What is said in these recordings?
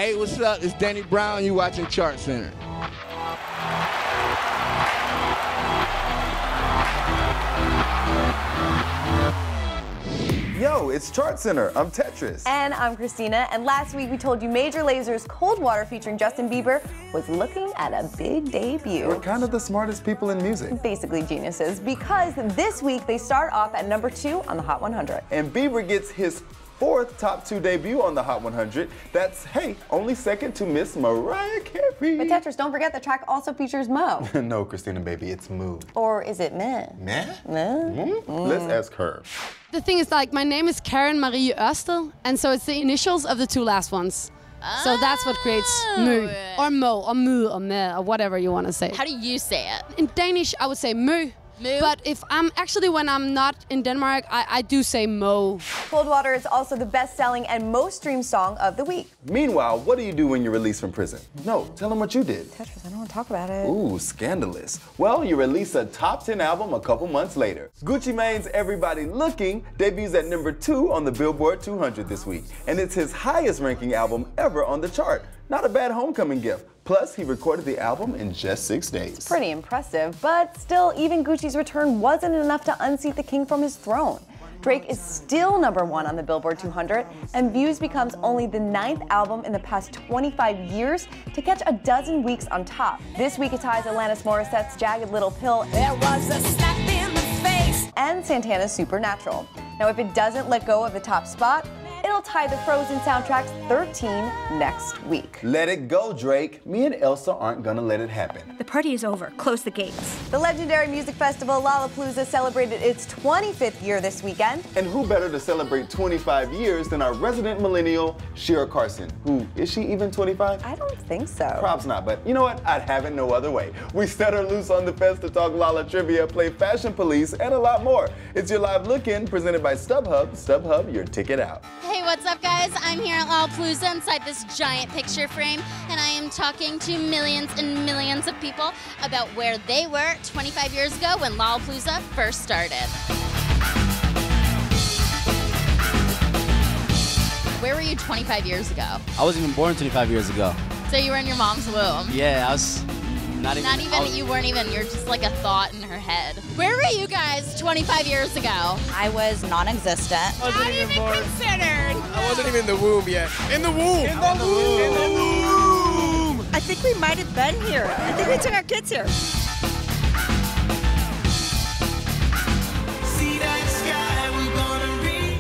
Hey, what's up? It's Danny Brown. You watching Chart Center. Yo, it's Chart Center. I'm Tetris. And I'm Christina. And last week we told you Major Laser's Cold Water featuring Justin Bieber was looking at a big debut. We're kind of the smartest people in music. Basically geniuses, because this week they start off at #2 on the Hot 100. And Bieber gets his 4th top 2 debut on the Hot 100. That's, hey, only second to Miss Mariah Carey. But Tetris, don't forget the track also features Mo. No, Christina, baby, it's Moo. Or is it Meh? Meh? Meh? Let's ask her. The thing is, like, my name is Karen Marie Ørsted, and so it's the initials of the 2 last ones. So that's what creates Mø, or Mo, or Mø, or Meh, or whatever you want to say. How do you say it? In Danish, I would say Mø. But if when I'm not in Denmark, I do say Mo. Cold Water is also the best-selling and most streamed song of the week. Meanwhile, what do you do when you're released from prison? No, tell them what you did. Tetris, I don't want to talk about it. Ooh, scandalous. Well, you release a top 10 album a couple months later. Gucci Mane's Everybody Looking debuts at #2 on the Billboard 200 this week. And it's his highest ranking album ever on the chart. Not a bad homecoming gift. Plus, he recorded the album in just 6 days. It's pretty impressive, but still, even Gucci's return wasn't enough to unseat the king from his throne. Drake is still #1 on the Billboard 200, and Views becomes only the 9th album in the past 25 years to catch a dozen weeks on top. This week it ties Alanis Morissette's Jagged Little Pill, There Was a Slap in the Face, and Santana's Supernatural. Now, if it doesn't let go of the top spot, it'll tie the Frozen soundtrack's 13 next week. Let it go, Drake. Me and Elsa aren't gonna let it happen. The party is over. Close the gates. The legendary music festival Lollapalooza celebrated its 25th year this weekend. And who better to celebrate 25 years than our resident millennial, Shira Karsen, who, is she even 25? I don't think so. Probs not, but you know what? I'd have it no other way. We set her loose on the fest to talk Lala trivia, play Fashion Police, and a lot more. It's your live look-in presented by StubHub. StubHub, your ticket out. Hey, what's up, guys? I'm here at Lollapalooza inside this giant picture frame, and I am talking to millions and millions of people about where they were 25 years ago when Lollapalooza first started. Where were you 25 years ago? I wasn't even born 25 years ago. So you were in your mom's womb? Yeah, I was you weren't even, you're just like a thought in her head. Where were you guys 25 years ago? I was non-existent. Not even considered. I wasn't even in the womb yet. In the womb! In the womb! In the womb! I think we might have been here. I think we took our kids here.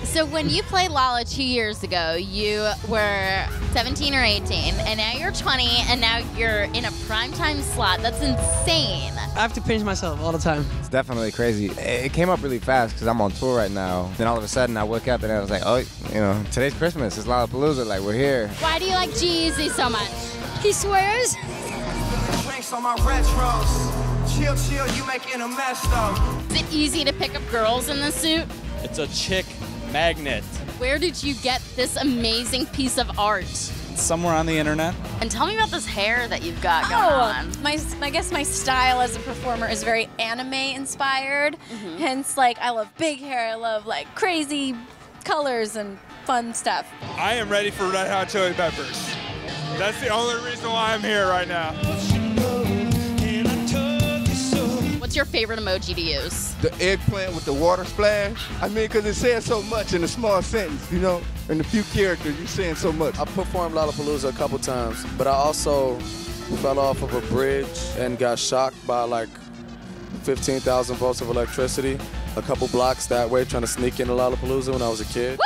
So when you played Lala 2 years ago, you were 17 or 18, and now you're 20, and now you're in a primetime slot. That's insane. I have to pinch myself all the time. It's definitely crazy. It came up really fast because I'm on tour right now. Then all of a sudden I woke up and I was like, oh, you know, today's Christmas. It's Lollapalooza. Like, we're here. Why do you like g-eazy so much? He swears. Drinks on my retros. Chill, chill, you making a mess though. Is it easy to pick up girls in this suit? It's a chick magnet. Where did you get this amazing piece of art? Somewhere on the internet. And tell me about this hair that you've got going on. I guess my style as a performer is very anime inspired. Hence, like, I love big hair. I love like crazy colors and fun stuff. I am ready for Red Hot Chili Peppers. That's the only reason why I'm here right now. What's your favorite emoji to use? The eggplant with the water splash. I mean, because it says so much in a small sentence, you know? In a few characters, you're saying so much. I performed Lollapalooza a couple times, but I also fell off of a bridge and got shocked by like 15,000 volts of electricity a couple blocks that way trying to sneak into Lollapalooza when I was a kid.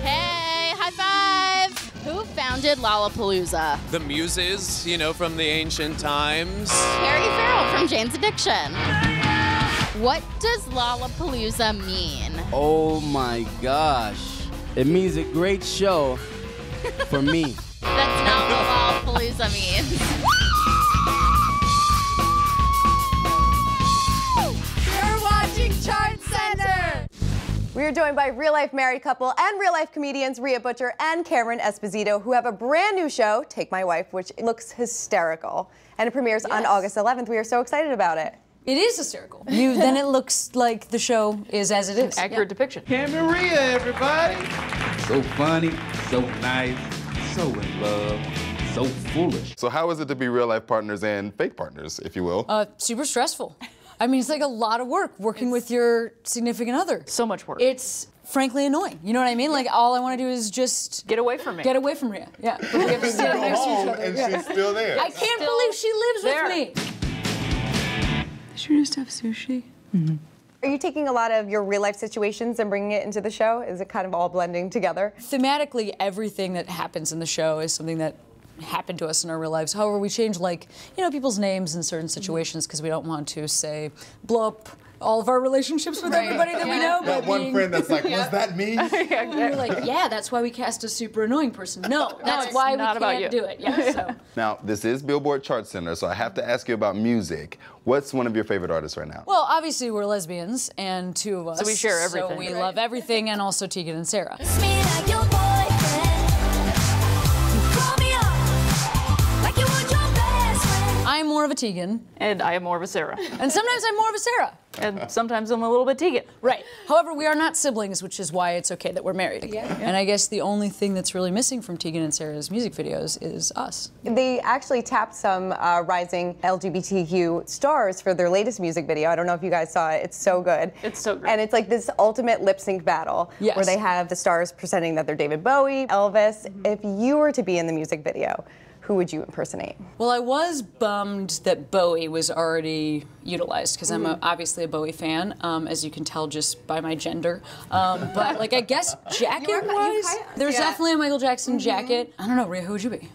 Hey, high five! Who founded Lollapalooza? The muses, you know, from the ancient times. Harry Farrell from Jane's Addiction. What does Lollapalooza mean? Oh my gosh. It means a great show for me. That's not what Lollapalooza means. You're watching Chart Center! We are joined by real-life married couple and real-life comedians Rhea Butcher and Cameron Esposito, who have a brand new show, Take My Wife, which looks hysterical. And it premieres on August 11th. We are so excited about it. It is hysterical. Then it looks like the show is as it is. Accurate depiction. Cam and Rhea, everybody. So funny, so nice, so in love, so foolish. So how is it to be real-life partners and fake partners, if you will? Super stressful. I mean, it's like a lot of work working with your significant other. So much work. It's frankly annoying. You know what I mean? Like, all I want to do is just get away from me. Get away from Rhea. Yeah. We have to stand next to each other. And yeah. she's still there. I can't believe she lives with me. Should we just have sushi? Mm-hmm. Are you taking a lot of your real life situations and bringing it into the show? Is it kind of all blending together? Thematically, everything that happens in the show is something that happened to us in our real lives. However, we change, like, you know, people's names in certain situations because we don't want to, say, blow up all of our relationships with everybody that we know. That one friend that's like, was that me? You're like, yeah, that's why we cast a super annoying person. No, that's why we can't do it. Yeah, so. Now, this is Billboard Chart Center, so I have to ask you about music. What's one of your favorite artists right now? Well, obviously we're lesbians, and two of us. So we share everything. So we love everything, and also Tegan and Sarah. I'm more of a Tegan. And I am more of a Sarah. And sometimes I'm more of a Sarah. And sometimes I'm a little bit Tegan. Right. However, we are not siblings, which is why it's okay that we're married. Yeah. And I guess the only thing that's really missing from Tegan and Sarah's music videos is us. They actually tapped some rising LGBTQ stars for their latest music video. I don't know if you guys saw it. It's so good. It's so great. And it's like this ultimate lip sync battle where they have the stars presenting that they're David Bowie, Elvis. If you were to be in the music video, who would you impersonate? Well, I was bummed that Bowie was already utilized because I'm obviously a Bowie fan, as you can tell just by my gender. But like, I guess jacket-wise, there's definitely a Michael Jackson jacket. I don't know, Rhea, who would you be?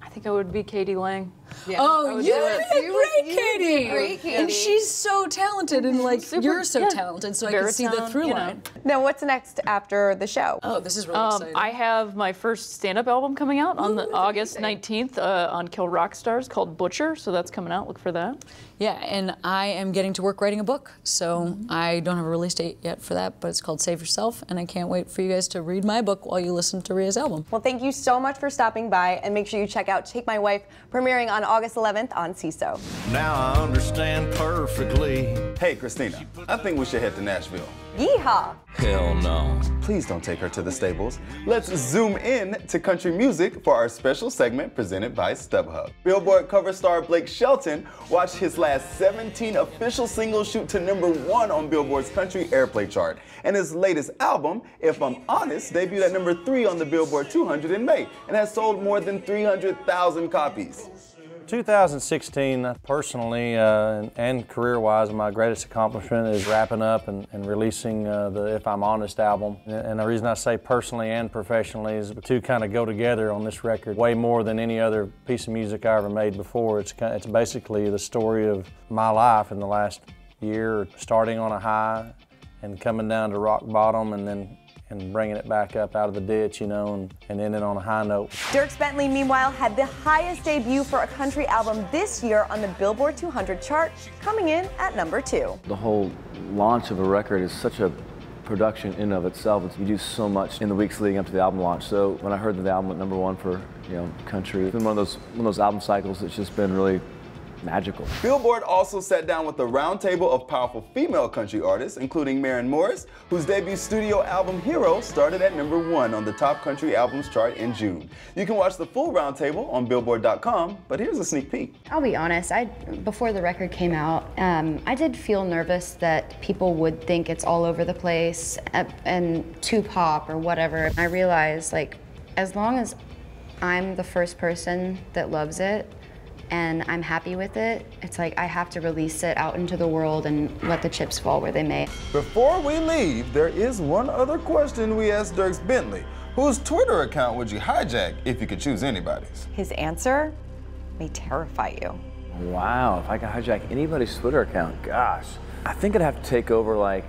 I think I would be Katie Lang. Yeah, oh, you'd be a great Katie. Great Katie. And she's so talented, and like you're so talented, so I can see the through line. Now, what's next after the show? Oh, this is really exciting. I have my first stand-up album coming out on August 19th on Kill Rock Stars called Butcher, so that's coming out. Look for that. Yeah, and I am getting to work writing a book, so I don't have a release date yet for that, but it's called Save Yourself, and I can't wait for you guys to read my book while you listen to Rhea's album. Well, thank you so much for stopping by, and make sure you check out Take My Wife, premiering on August 11th on CISO. Now I understand perfectly. Hey, Christina, I think we should head to Nashville. Yeehaw! Hell no. Please don't take her to the stables. Let's zoom in to country music for our special segment presented by StubHub. Billboard cover star Blake Shelton watched his last 17 official singles shoot to #1 on Billboard's country airplay chart. And his latest album, If I'm Honest, debuted at #3 on the Billboard 200 in May and has sold more than 300,000 copies. 2016, personally and career-wise, my greatest accomplishment is wrapping up and releasing the If I'm Honest album. And the reason I say personally and professionally is the two kind of go together on this record way more than any other piece of music I ever made before. It's basically the story of my life in the last year, starting on a high and coming down to rock bottom and bringing it back up out of the ditch, you know, and ending on a high note. Dierks Bentley, meanwhile, had the highest debut for a country album this year on the Billboard 200 chart, coming in at #2. The whole launch of a record is such a production in of itself. You do so much in the weeks leading up to the album launch. So when I heard that the album went #1 for, you know, country, it's been one of those album cycles that's just been really magical. Billboard also sat down with a roundtable of powerful female country artists, including Maren Morris, whose debut studio album Hero started at #1 on the top country albums chart in June. You can watch the full roundtable on Billboard.com, but here's a sneak peek. I'll be honest, before the record came out, I did feel nervous that people would think it's all over the place and too pop or whatever. I realized, like, as long as I'm the first person that loves it, and I'm happy with it, it's like I have to release it out into the world and let the chips fall where they may. Before we leave, there is one other question we asked Dierks Bentley. Whose Twitter account would you hijack if you could choose anybody's? His answer may terrify you. Wow, if I could hijack anybody's Twitter account, gosh. I think I'd have to take over like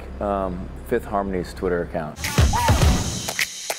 Fifth Harmony's Twitter account.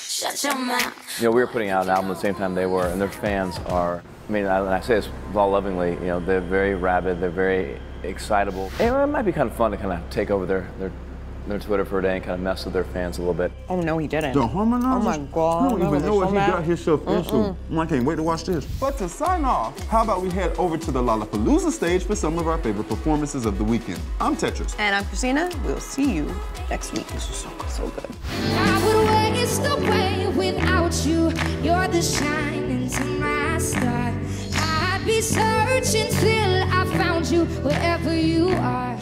Shut your mouth. You know, we were putting out an album at the same time they were, and their fans are, I mean, I say this all lovingly, you know, they're very rabid, they're very excitable. And it might be kind of fun to kind of take over their Twitter for a day and kind of mess with their fans a little bit. Oh, no, he didn't. The harmonizer? Oh, my God. I don't even know what he got himself into. I can't wait to watch this. But to sign off, how about we head over to the Lollapalooza stage for some of our favorite performances of the weekend. I'm Tetris. And I'm Christina. We'll see you next week. This is so good. I would wait lost away without you. You're the shining to my star. I'd be searching till I found you wherever you are.